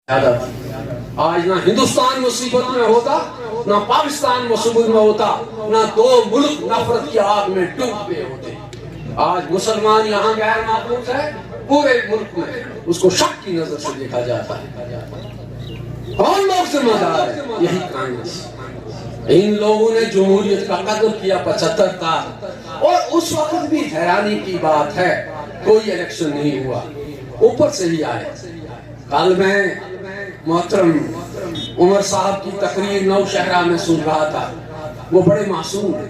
آج نہ ہندوستان مصیبت میں ہوتا، نہ پاکستان مصیبت میں ہوتا، نہ دو ملک نفرت کی آگ میں ڈوب گئے ہوتے۔ آج مسلمان یہاں غیر محفوظ ہے، پورے ملک میں اس کو شک کی نظر سے دیکھا جاتا ہے۔ کون لوگ ذمہ دار ہے؟ یہی کانگریس۔ ان لوگوں نے جمہوریت کا قتل کیا 75 سال، اور اس وقت بھی حیرانی کی بات ہے کوئی الیکشن نہیں ہوا، اوپر سے ہی آئے۔ کل میں محترم عمر صاحب کی تقریر نوشہرہ میں سن رہا تھا، وہ بڑے معصوم ہیں،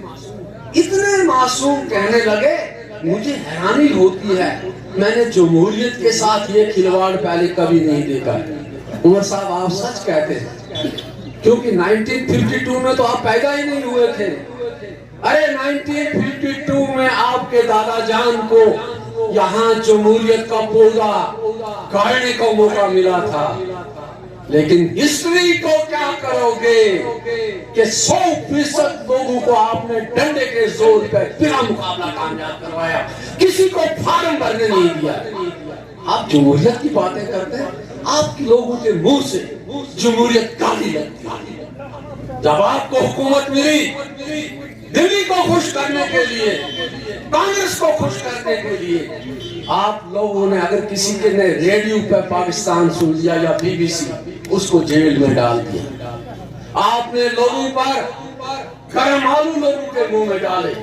اتنے معصوم کہنے لگے مجھے حیرانی ہوتی ہے، میں نے جمہوریت کے ساتھ یہ کھلواڑ پہلے کبھی نہیں دیکھا۔ عمر صاحب آپ سچ کہتے ہیں، کیونکہ 1952 میں تو آپ پیدا ہی نہیں ہوئے تھے۔ ارے 1952 میں آپ کے دادا جان کو یہاں جمہوریت کا پودا گاڑنے کا موقع ملا تھا، لیکن ہسٹری کو کیا کرو گے کہ 100% لوگوں کو آپ نے ڈنڈے کے زور پہ بنا مقابلہ کامیاب کروایا، کسی کو فارم بھرنے نہیں دیا۔ آپ جمہوریت کی باتیں کرتے ہیں، آپ کے لوگوں کے منہ سے جمہوریت گالی لگتی ہے۔ جب آپ کو حکومت ملی دلی کو خوش کرنے کے لیے، کانگریس کو خوش کرنے کے لیے، آپ لوگوں نے اگر کسی کے نے ریڈیو پہ پاکستان سن لیا یا BBC، اس کو جیل میں ڈال دیا۔ آپ نے لوگوں پر گرم آلو لوگوں کے منہ میں ڈالے،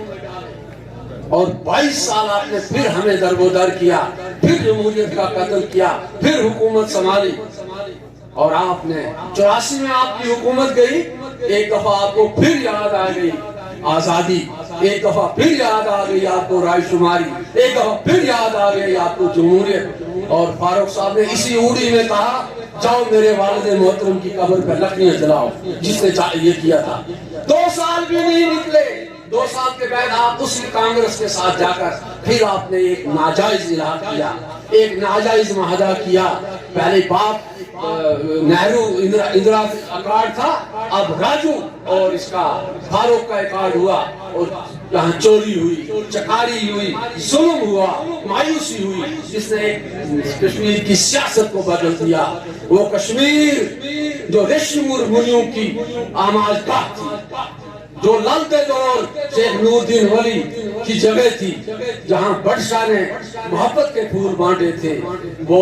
اور 22 سال آپ نے پھر ہمیں دربودر کیا، پھر جمہوریت کا قتل کیا، پھر حکومت سنبھالی۔ اور آپ نے 84 میں آپ کی حکومت گئی، ایک دفعہ آپ کو پھر یاد آ گئی آزادی، ایک دفعہ پھر یاد آ گئی آپ کو رائے شماری، ایک دفعہ پھر یاد آ گئی آپ کو جمہوریت۔ اور فاروق صاحب نے اسی اوڑی میں کہا جاؤ میرے والد محترم کی قبر پہ لکڑیاں جلاؤ، جس نے یہ کیا تھا۔ 2 سال بھی نہیں نکلے، 2 سال کے بعد آپ اسی کانگریس کے ساتھ جا کر پھر آپ نے ایک ناجائز الحاق کیا، ایک ناجائز معاہدہ کیا۔ پہلے باپ نہرو اندرا اکارڈ تھا، اب راجو اور اس کا فاروق کا اکارڈ ہوا، اور یہاں چوری ہوئی، چکاری ہوئی، ظلم ہوا، مایوسی ہوئی، جس نے کشمیر کی سیاست کو بدل دیا۔ وہ کشمیر جو رشی مرمنیوں کی آماج گاہ تھی، جو للتے دور شیخ نور الدین ولی کی جگہ تھی، جہاں بادشاہ نے محبت کے پھول بانٹے تھے، وہ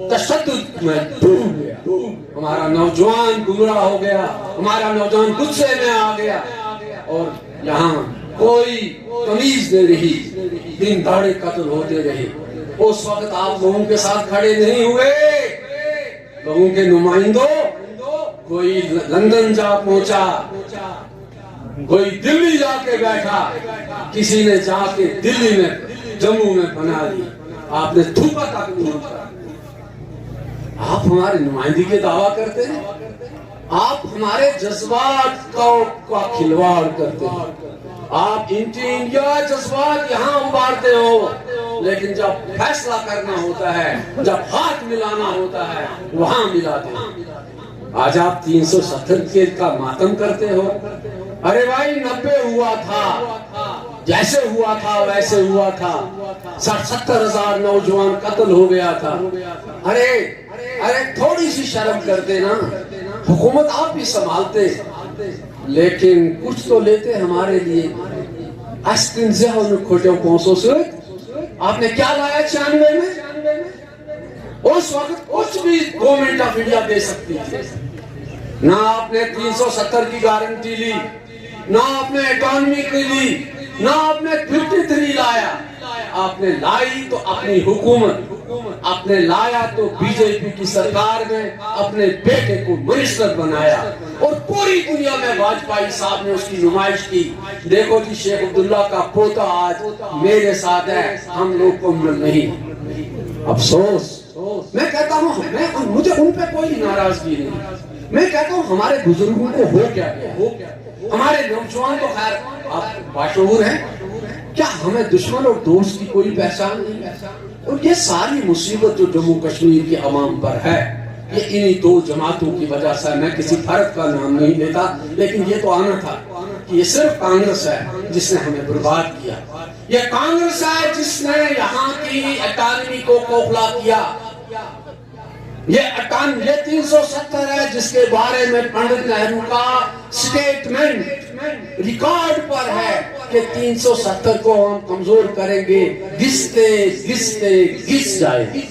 تشدد میں ڈوب گیا۔ ہمارا نوجوان گمراہ ہو گیا، ہمارا نوجوان غصے میں آ گیا، اور یہاں کوئی تمیز نہیں رہی، دن دہاڑے قتل ہوتے رہے۔ اس وقت آپ لوگوں کے ساتھ کھڑے نہیں ہوئے، لوگوں کے نمائندوں، کوئی لندن جا پہنچا، کوئی دلی جا کے بیٹھا، کسی نے جا کے دلی میں جموں میں بنا لی، آپ نے تھوکا تک نہیں ہوتا۔ آپ ہمارے نمائندگی کے دعویٰ کرتے ہیں، آپ ہمارے جذبات کا کھلواڑ کرتے ہیں، آپ انڈیا جذبات یہاں ابھارتے ہو، لیکن جب فیصلہ کرنا ہوتا ہے، جب ہاتھ ملانا ہوتا ہے، وہاں ملاتے ہیں۔ آج آپ 370 کا ماتم کرتے ہو۔ ارے بھائی 90 ہوا تھا، جیسے ہوا تھا ویسے ہوا تھا، 60-70 ہزار نوجوان قتل ہو گیا تھا۔ ارے تھوڑی سی شرم کرتے نا، حکومت آپ بھی سنبھالتے، لیکن کچھ تو لیتے ہمارے لیے۔ کھوٹے پونسوں سے آپ نے کیا لایا 96 میں؟ اس وقت کچھ بھی گورنمنٹ آف انڈیا دے سکتی تھی، نہ آپ نے 370 کی گارنٹی لی، نہ آپ نے اکانومی کی لی، نہ آپ نے 53 لایا۔ آپ نے لائی تو اپنی حکومت، آپ نے لایا تو BJP کی سرکار میں اپنے بیٹے کو منسٹر بنایا، اور پوری دنیا میں واجپئی صاحب نے اس کی نمائش کی۔ دیکھو جی شیخ عبداللہ کا پوتا آج میرے ساتھ ہے، ہم لوگ کو نہیں۔ افسوس، میں کہتا ہوں مجھے ان پہ کوئی ناراضگی نہیں، میں کہتا ہوں ہمارے بزرگوں کو ہو کیا گیا، ہمارے نوجوان تو خیر آپ باشعور ہیں، کیا ہمیں دشمن اور دوست کی کوئی پہچان نہیں؟ اور یہ ساری مصیبت جو جموں کشمیر کے عوام پر ہے، یہ انہی 2 جماعتوں کی وجہ سے، میں کسی فرد کا نام نہیں لیتا، لیکن یہ تو آنا تھا کہ یہ صرف کانگریس ہے جس نے ہمیں برباد کیا، یہ کانگریس ہے جس نے یہاں کی اکانومی کو کھوکھلا کیا، یہ 3 جس کے بارے میں پنڈت نہرو کا سٹیٹمنٹ ریکارڈ پر ہے کہ 370 کو ہم کمزور کریں گے، گھستے گھستے گھس جائے.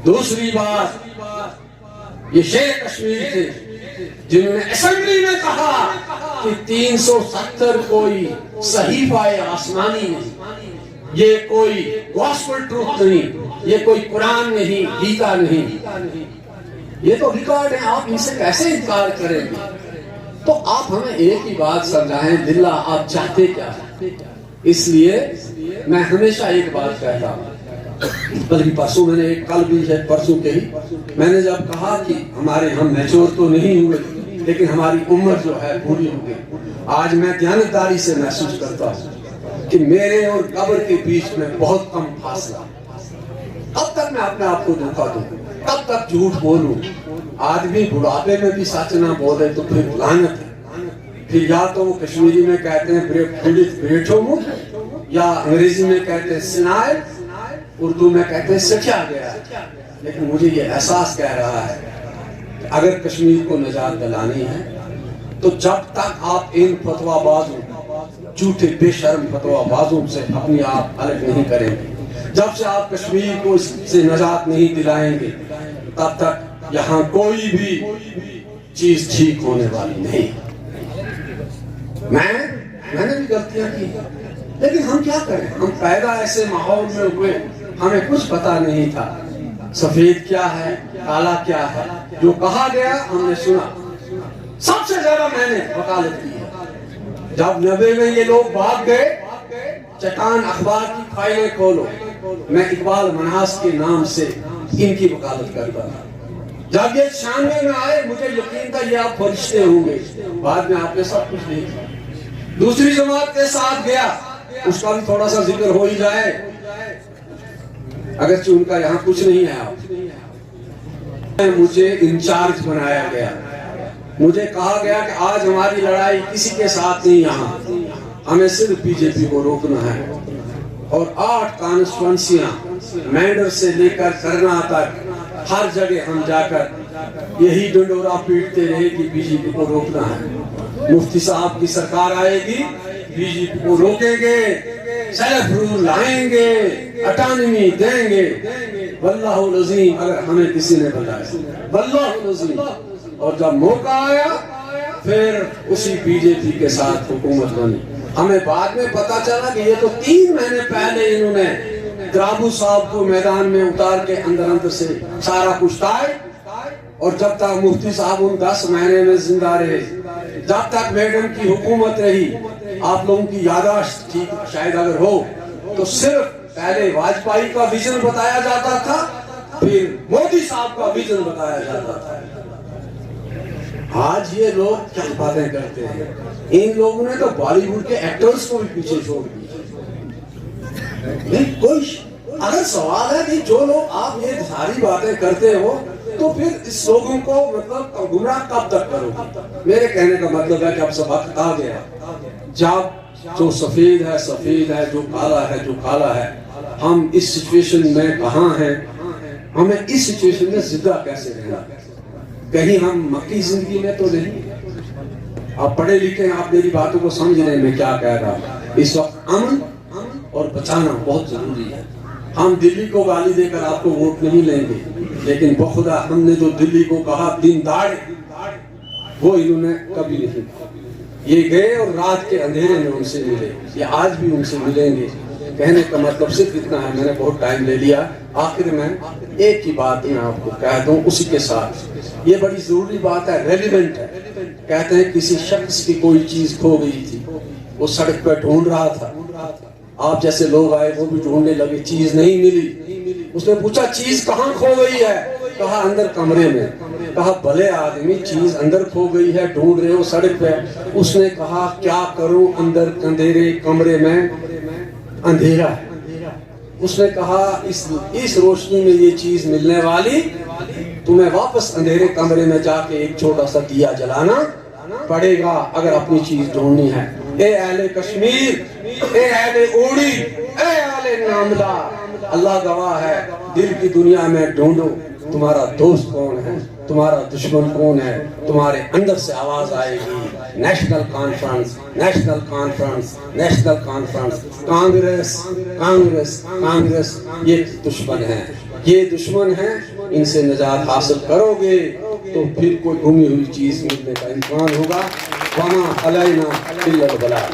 دوسری بات، یہ شیر کشمیر تھے جنہوں نے اسمبلی میں کہا کہ 370 کوئی صحیفہ آسمانی نہیں، یہ کوئی گاسپل ٹروتھ نہیں، یہ کوئی قرآن نہیں، گیتا نہیں، یہ تو ریکارڈ ہے. آپ ان سے کیسے انکار کریں گے؟ تو آپ ہمیں ایک ہی بات سمجھائیں، دلہ آپ چاہتے کیا ہیں؟ اس لیے میں ہمیشہ ایک بات کہتا ہوں، بلکہ پرسوں میں نے ایک کل بھی ہے پرسوں کے ہی میں نے جب کہا کہ ہمارے ہم میچور تو نہیں ہوئے لیکن ہماری عمر جو ہے پوری ہو گئی. آج میں دیانتداری سے محسوس کرتا ہوں کہ میرے اور قبر کے بیچ میں بہت کم فاصلہ. کب تک میں اپنے آپ کو دھوکہ دوں؟ کب تک جھوٹ بولوں؟ آدمی بڑھاپے میں بھی سچ نہ بولے تو پھر لعنت ہے. پھر یا تو وہ کشمیری میں کہتے ہیں بیٹھو مو، یا انگریزی میں کہتے ہیں سنائے، اردو میں کہتے ہیں سکھیا گیا. لیکن مجھے یہ احساس کہہ رہا ہے کہ اگر کشمیر کو نجات دلانی ہے تو جب تک آپ ان فتویٰ بازوں، جھوٹے بے شرم فتویٰ بازوں سے اپنی آپ الگ نہیں کریں گے، جب سے آپ کشمیر کو اس سے نجات نہیں دلائیں گے، تب تک یہاں کوئی بھی چیز ٹھیک ہونے والی نہیں. میں نے بھی غلطیاں کی، لیکن ہم کیا کریں؟ ہم پیدا ایسے ماحول میں ہوئے، ہمیں کچھ پتا نہیں تھا سفید کیا ہے، کالا کیا ہے. جو کہا گیا ہم نے سنا. سب سے زیادہ میں نے وکالت کی ہے جب 90 میں یہ لوگ بھاگ گئے. چٹان اخبار کی فائلیں کھولو، میں اقبال مناس کے نام سے ان کی وکالت کرتا تھا. جب یہ 96 میں آئے مجھے یقین تھا یہ آپ فرشتے ہوں گے. بعد میں آپ نے سب کچھ نہیں کیا. دوسری جماعت کے ساتھ گیا، اس کا بھی تھوڑا سا ذکر ہو ہی جائے اگرچہ ان کا یہاں کچھ نہیں ہے. آپ مجھے انچارج بنایا گیا، مجھے کہا گیا کہ آج ہماری لڑائی کسی کے ساتھ نہیں، یہاں ہمیں صرف بی جے پی کو روکنا ہے. اور 8 کانسٹیچوئنسیاں مینڈر سے لے کر کرنا تک ہر جگہ ہم جا کر یہی ڈنڈورا پیٹتے رہے کہ بی جے پی کو روکنا ہے. مفتی صاحب کی سرکار آئے گی، بی جے پی کو روکیں گے، سیلف رول لائیں گے، اٹانمی دیں گے. واللہ العظیم اگر ہمیں کسی نے بتایا، واللہ العظیم. اور جب موقع آیا پھر اسی بی جے پی کے ساتھ حکومت بنی. ہمیں بعد میں پتا چلا کہ یہ تو 3 مہینے پہلے انہوں نے درابو صاحب کو میدان میں اتار کے اندر سے سارا کچھ ٹائے. اور جب تک مفتی صاحب ان 10 مہینے میں زندہ رہے، جب تک میڈم کی حکومت رہی، آپ لوگوں کی یاداشت ٹھیک شاید اگر ہو تو صرف پہلے واجپئی کا ویژن بتایا جاتا تھا، پھر مودی صاحب کا ویژن بتایا جاتا تھا. آج یہ لوگ کیا باتیں کرتے ہیں؟ ان لوگوں نے تو بالی ووڈ کے ایکٹرز کو بھی پیچھے چھوڑ دیا. کوئی اگر سوال ہے کہ جو لوگ آپ یہ ساری باتیں کرتے ہو تو پھر اس لوگوں کو مطلب گمراہ کب تک کرو گے؟ میرے کہنے کا مطلب ہے کہ اب سب وقت آ گیا جب جو سفید ہے سفید ہے، جو کالا ہے جو کالا ہے. ہم اس سچویشن میں کہاں ہیں؟ ہمیں اس سچویشن میں زندہ کیسے رہنا؟ کہیں ہم مکی زندگی میں تو نہیں. آپ پڑھے لکھے ہیں، آپ میری باتوں کو سمجھ رہے ہیں میں کیا کہہ رہا ہوں. اس وقت امن اور بچانا بہت ضروری ہے. ہم دلی کو گالی دے کر آپ کو ووٹ نہیں لیں گے، لیکن بخدا ہم نے جو دلی کو کہا دن داڑے، وہ انہوں نے کبھی نہیں. یہ گئے اور رات کے اندھیرے میں ان سے ملے، یہ آج بھی ان سے ملیں گے. کہنے کا مطلب صرف اتنا ہے، میں نے بہت ٹائم لے لیا. آخر میں ایک ہی بات میں آپ کو کہہ دوں، اسی کے ساتھ یہ بڑی ضروری بات ہے، ریلیونٹ ہے. کہتے ہیں کسی شخص کی کوئی چیز کھو گئی تھی، وہ سڑک پہ ڈھونڈ رہا تھا. آپ جیسے لوگ آئے، وہ بھی ڈھونڈنے لگے، چیز نہیں ملی. اس نے پوچھا چیز کہاں کھو گئی ہے؟ کہا اندر کمرے میں. کہا بھلے آدمی، چیز اندر کھو گئی ہے، ڈھونڈ رہے ہو سڑک پہ. اس نے کہا کیا کروں، اندر اندھیرے کمرے میں اندھیرا ہے. اس نے کہا اس روشنی میں یہ چیز ملنے والی، تمہیں واپس اندھیرے کمرے میں جا کے ایک چھوٹا سا دیا جلانا پڑے گا اگر اپنی چیز ڈھونڈنی ہے. اے اہل کشمیر، اے اہل اوڑی، اے اہل نامدار، اللہ گواہ ہے، دل کی دنیا میں ڈھونڈو تمہارا دوست کون ہے. تمہارا دشمن کون ہے، تمہارے اندر سے آواز آئے گی، national conference, national conference, national conference, Congress, Congress, Congress, یہ دشمن ہیں، یہ دشمن ہیں، ان سے نجات حاصل کرو گے تو پھر کوئی گمی ہوئی چیز ملنے کا امکان ہوگا۔ وَمَا عَلَيْنَا إِلَّا الْبَلَاغُ۔